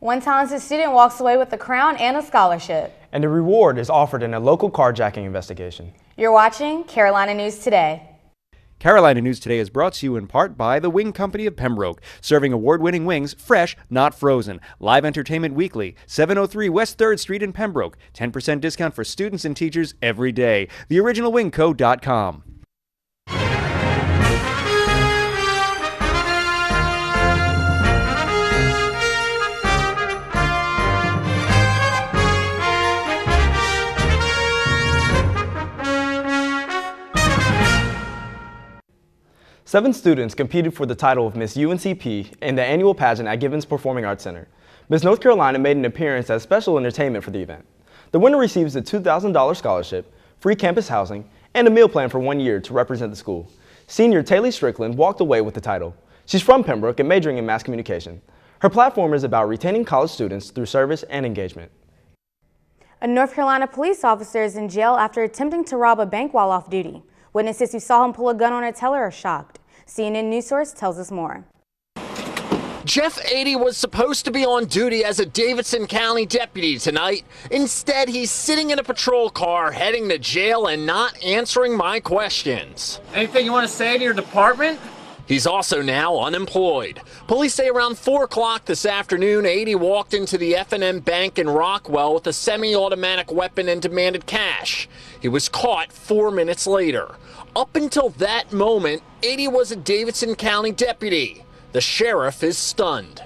One talented student walks away with a crown and a scholarship. And the reward is offered in a local carjacking investigation. You're watching Carolina News Today. Carolina News Today is brought to you in part by the Wing Company of Pembroke, serving award-winning wings fresh, not frozen. Live entertainment weekly, 703 West 3rd Street in Pembroke. 10% discount for students and teachers every day. TheOriginalWingCo.com. Seven students competed for the title of Miss UNCP in the annual pageant at Givens Performing Arts Center. Miss North Carolina made an appearance as special entertainment for the event. The winner receives a $2,000 scholarship, free campus housing, and a meal plan for 1 year to represent the school. Senior Taylor Strickland walked away with the title. She's from Pembroke and majoring in mass communication. Her platform is about retaining college students through service and engagement. A North Carolina police officer is in jail after attempting to rob a bank while off duty. Witnesses who saw him pull a gun on a teller are shocked. CNN News Source tells us more. Jeff 80 was supposed to be on duty as a Davidson County deputy tonight. Instead, he's sitting in a patrol car heading to jail and not answering my questions. Anything you want to say to your department? He's also now unemployed. Police say around 4 o'clock this afternoon, 80 walked into the F&M Bank in Rockwell with a semi-automatic weapon and demanded cash. He was caught 4 minutes later. Up until that moment, 80 was a Davidson County deputy. The sheriff is stunned.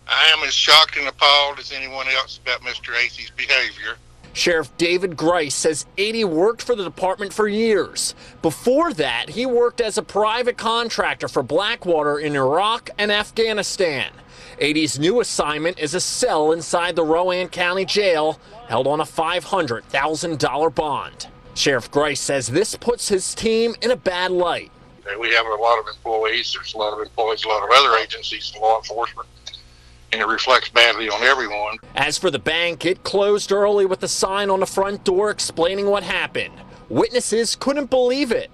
I am as shocked and appalled as anyone else about Mr. Acey's behavior. Sheriff David Grice says 80 worked for the department for years. Before that, he worked as a private contractor for Blackwater in Iraq and Afghanistan. 80's new assignment is a cell inside the Rowan County Jail, held on a $500,000 bond. Sheriff Grice says this puts his team in a bad light. We have a lot of employees, there's a lot of employees, a lot of other agencies in law enforcement, and it reflects badly on everyone. As for the bank, it closed early with a sign on the front door explaining what happened. Witnesses couldn't believe it.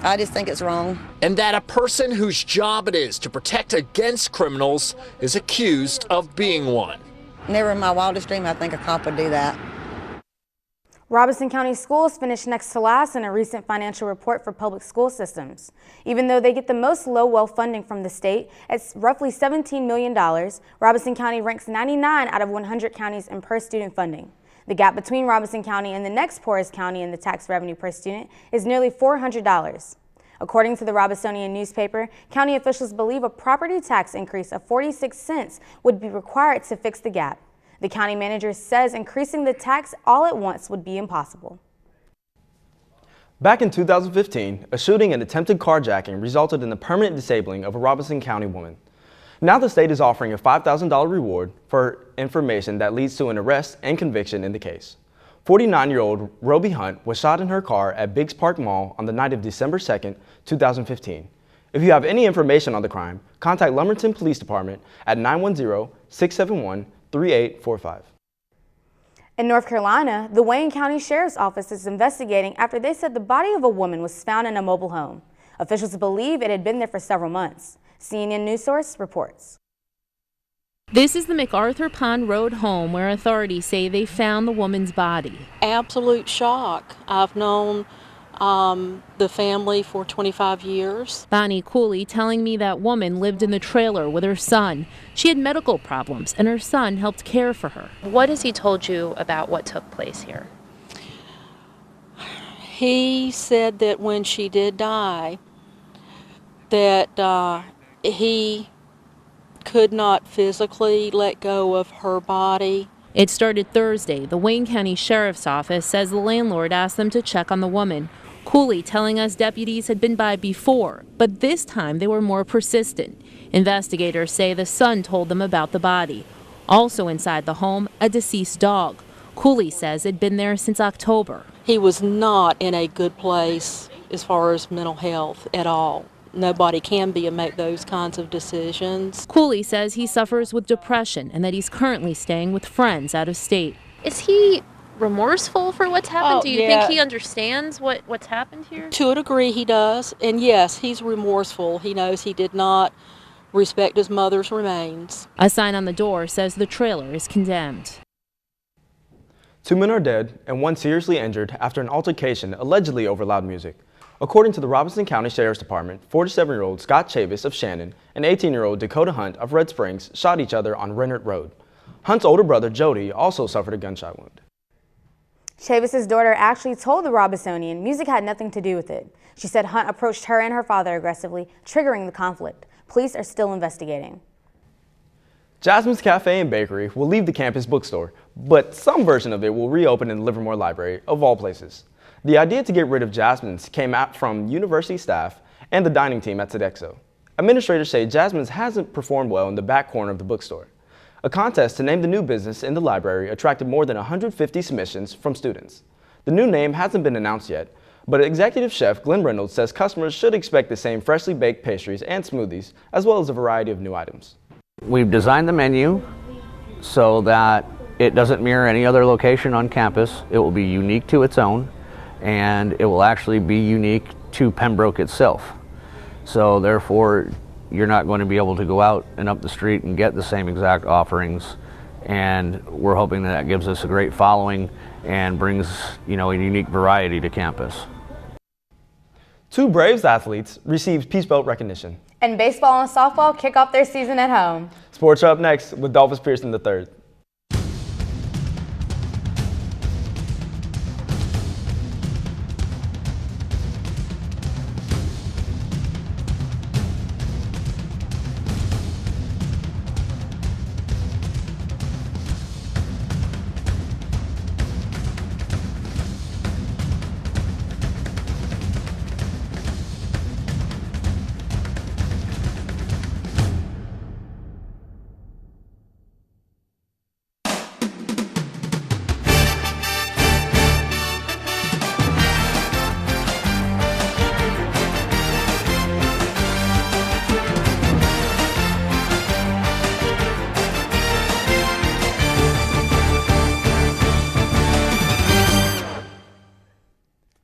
I just think it's wrong. And that a person whose job it is to protect against criminals is accused of being one. Never in my wildest dream I think a cop would do that. Robeson County Schools finished next to last in a recent financial report for public school systems. Even though they get the most low-well funding from the state, it's roughly $17 million, Robeson County ranks 99 out of 100 counties in per-student funding. The gap between Robeson County and the next poorest county in the tax revenue per student is nearly $400. According to the Robesonian newspaper, county officials believe a property tax increase of 46 cents would be required to fix the gap. The county manager says increasing the tax all at once would be impossible. Back in 2015, a shooting and attempted carjacking resulted in the permanent disabling of a Robeson County woman. Now the state is offering a $5,000 reward for information that leads to an arrest and conviction in the case. 49-year-old Roby Hunt was shot in her car at Biggs Park Mall on the night of December 2nd, 2015. If you have any information on the crime, contact Lumberton Police Department at 910-671-3845. In North Carolina, the Wayne County Sheriff's Office is investigating after they said the body of a woman was found in a mobile home. Officials believe it had been there for several months. CNN News Source reports. This is the MacArthur Pond Road home where authorities say they found the woman's body. Absolute shock. I've known the family for 25 years. Bonnie Cooley telling me that woman lived in the trailer with her son. She had medical problems and her son helped care for her. What has he told you about what took place here? He said that when she did die, that he could not physically let go of her body. It started Thursday. The Wayne County Sheriff's Office says the landlord asked them to check on the woman. Cooley telling us deputies had been by before, but this time they were more persistent. Investigators say the son told them about the body. Also inside the home, a deceased dog. Cooley says it'd been there since October. He was not in a good place as far as mental health at all. Nobody can be and make those kinds of decisions. Cooley says he suffers with depression and that he's currently staying with friends out of state. Is he remorseful for what's happened? Do you yeah. think he understands what's happened here? To a degree he does, and yes, he's remorseful. He knows he did not respect his mother's remains. A sign on the door says the trailer is condemned. 2 men are dead and 1 seriously injured after an altercation allegedly over loud music. According to the Robeson County Sheriff's Department, 47-year-old Scott Chavis of Shannon and 18-year-old Dakota Hunt of Red Springs shot each other on Rennert Road. Hunt's older brother, Jody, also suffered a gunshot wound. Chavis's daughter actually told the Robesonian music had nothing to do with it. She said Hunt approached her and her father aggressively, triggering the conflict. Police are still investigating. Jasmine's Cafe and Bakery will leave the campus bookstore, but some version of it will reopen in the Livermore Library, of all places. The idea to get rid of Jasmine's came out from university staff and the dining team at Sodexo. Administrators say Jasmine's hasn't performed well in the back corner of the bookstore. A contest to name the new business in the library attracted more than 150 submissions from students. The new name hasn't been announced yet, but executive chef Glenn Reynolds says customers should expect the same freshly baked pastries and smoothies, as well as a variety of new items. We've designed the menu so that it doesn't mirror any other location on campus. It will be unique to its own, and it will actually be unique to Pembroke itself. So therefore, you're not going to be able to go out and up the street and get the same exact offerings, and we're hoping that gives us a great following and brings, a unique variety to campus. 2 Braves athletes received Peach Belt recognition. And baseball and softball kick off their season at home. Sports are up next with Dolphus Pearson III.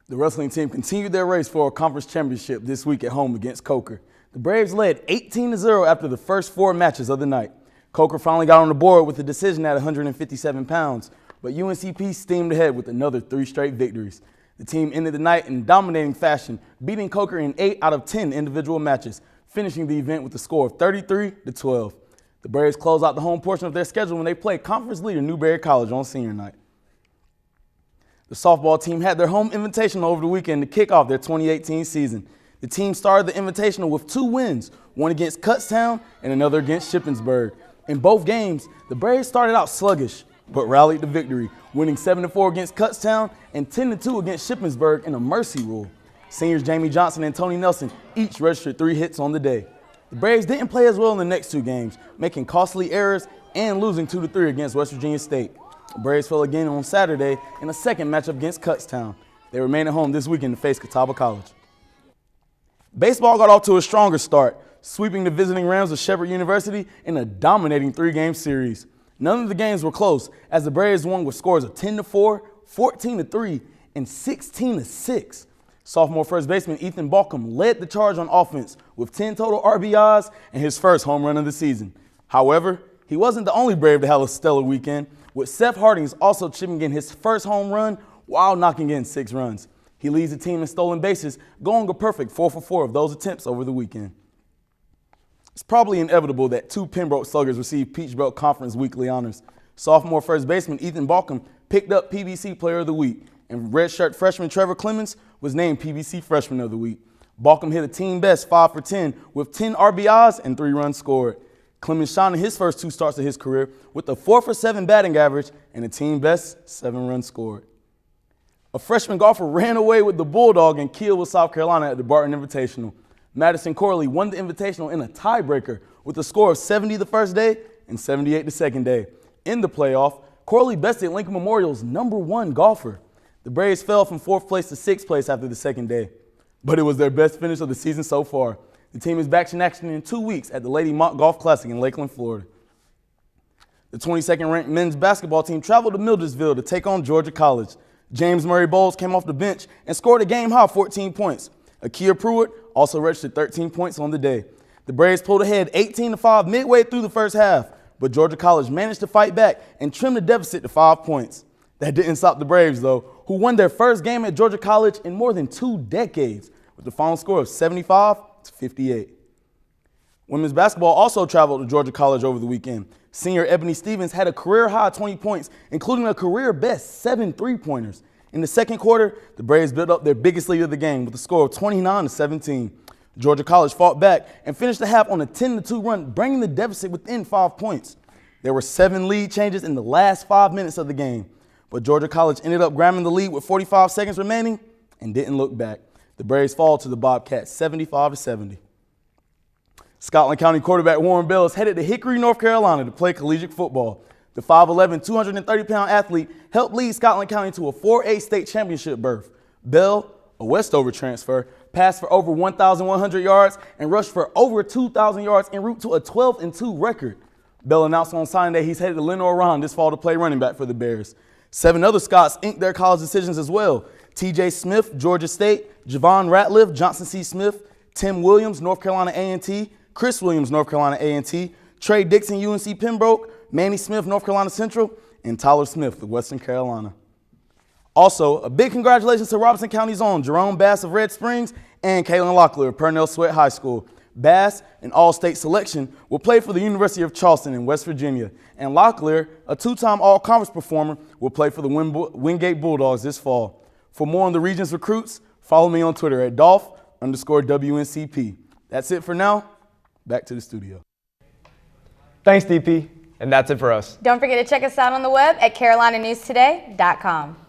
The wrestling team continued their race for a conference championship this week at home against Coker. The Braves led 18-0 after the first 4 matches of the night. Coker finally got on the board with a decision at 157 pounds, but UNCP steamed ahead with another 3 straight victories. The team ended the night in dominating fashion, beating Coker in 8 out of 10 individual matches, finishing the event with a score of 33-12. The Braves close out the home portion of their schedule when they play conference leader Newberry College on senior night. The softball team had their home invitational over the weekend to kick off their 2018 season. The team started the invitational with 2 wins, one against Kutztown and another against Shippensburg. In both games, the Braves started out sluggish, but rallied to victory, winning 7-4 against Kutztown and 10-2 against Shippensburg in a mercy rule. Seniors Jamie Johnson and Tony Nelson each registered 3 hits on the day. The Braves didn't play as well in the next 2 games, making costly errors and losing 2-3 against West Virginia State. The Braves fell again on Saturday in a second matchup against Kutztown. They remain at home this weekend to face Catawba College. Baseball got off to a stronger start, sweeping the visiting Rams of Shepherd University in a dominating 3-game series. None of the games were close, as the Braves won with scores of 10-4, 14-3, and 16-6. Sophomore first baseman Ethan Balcom led the charge on offense with 10 total RBIs and his first home run of the season. However, he wasn't the only Brave to have a stellar weekend, with Seth Hardings also chipping in his first home run while knocking in 6 runs. He leads the team in stolen bases, going a perfect 4 for 4 of those attempts over the weekend. It's probably inevitable that 2 Pembroke sluggers receive Peach Belt Conference weekly honors. Sophomore first baseman Ethan Balcom picked up PBC Player of the Week, and redshirt freshman Trevor Clemens was named PBC Freshman of the Week. Balcom hit a team best 5 for 10 with 10 RBIs and 3 runs scored. Clemens shined in his first 2 starts of his career with a 4 for 7 batting average and a team best 7 runs scored. A freshman golfer ran away with the Bulldog in Kiel, South Carolina at the Barton Invitational. Madison Corley won the Invitational in a tiebreaker with a score of 70 the first day and 78 the second day. In the playoff, Corley bested Lincoln Memorial's #1 golfer. The Braves fell from 4th place to 6th place after the second day, but it was their best finish of the season so far. The team is back in action in 2 weeks at the Lady Mock Golf Classic in Lakeland, Florida. The 22nd ranked men's basketball team traveled to Mildredsville to take on Georgia College. James Murray Bowles came off the bench and scored a game-high 14 points. Akia Pruitt also registered 13 points on the day. The Braves pulled ahead 18-5 midway through the first half, but Georgia College managed to fight back and trim the deficit to 5 points. That didn't stop the Braves, though, who won their first game at Georgia College in more than 2 decades with the final score of 75-58. Women's basketball also traveled to Georgia College over the weekend. Senior Ebony Stevens had a career-high 20 points, including a career-best 7 3-pointers. In the second quarter, the Braves built up their biggest lead of the game with a score of 29-17. Georgia College fought back and finished the half on a 10-2 run, bringing the deficit within 5 points. There were 7 lead changes in the last 5 minutes of the game, but Georgia College ended up grabbing the lead with 45 seconds remaining and didn't look back. The Braves fall to the Bobcats 75-70. Scotland County quarterback Warren Bell is headed to Hickory, North Carolina to play collegiate football. The 5'11", 230-pound athlete helped lead Scotland County to a 4A state championship berth. Bell, a Westover transfer, passed for over 1,100 yards and rushed for over 2,000 yards en route to a 12-2 record. Bell announced on signing day he's headed to Lenore-Rhine this fall to play running back for the Bears. 7 other Scots inked their college decisions as well. T.J. Smith, Georgia State, Javon Ratliff, Johnson C. Smith, Tim Williams, North Carolina A&T, Chris Williams, North Carolina A&T, Trey Dixon, UNC Pembroke, Manny Smith, North Carolina Central, and Tyler Smith of Western Carolina. Also, a big congratulations to Robeson County's own Jerome Bass of Red Springs and Kaylin Locklear of Purnell Sweat High School. Bass, an all-state selection, will play for the University of Charleston in West Virginia, and Locklear, a 2-time all-conference performer, will play for the Wingate Bulldogs this fall. For more on the region's recruits, follow me on Twitter at Dolph_WNCP. That's it for now. Back to the studio. Thanks, DP. And that's it for us. Don't forget to check us out on the web at carolinanewstoday.com.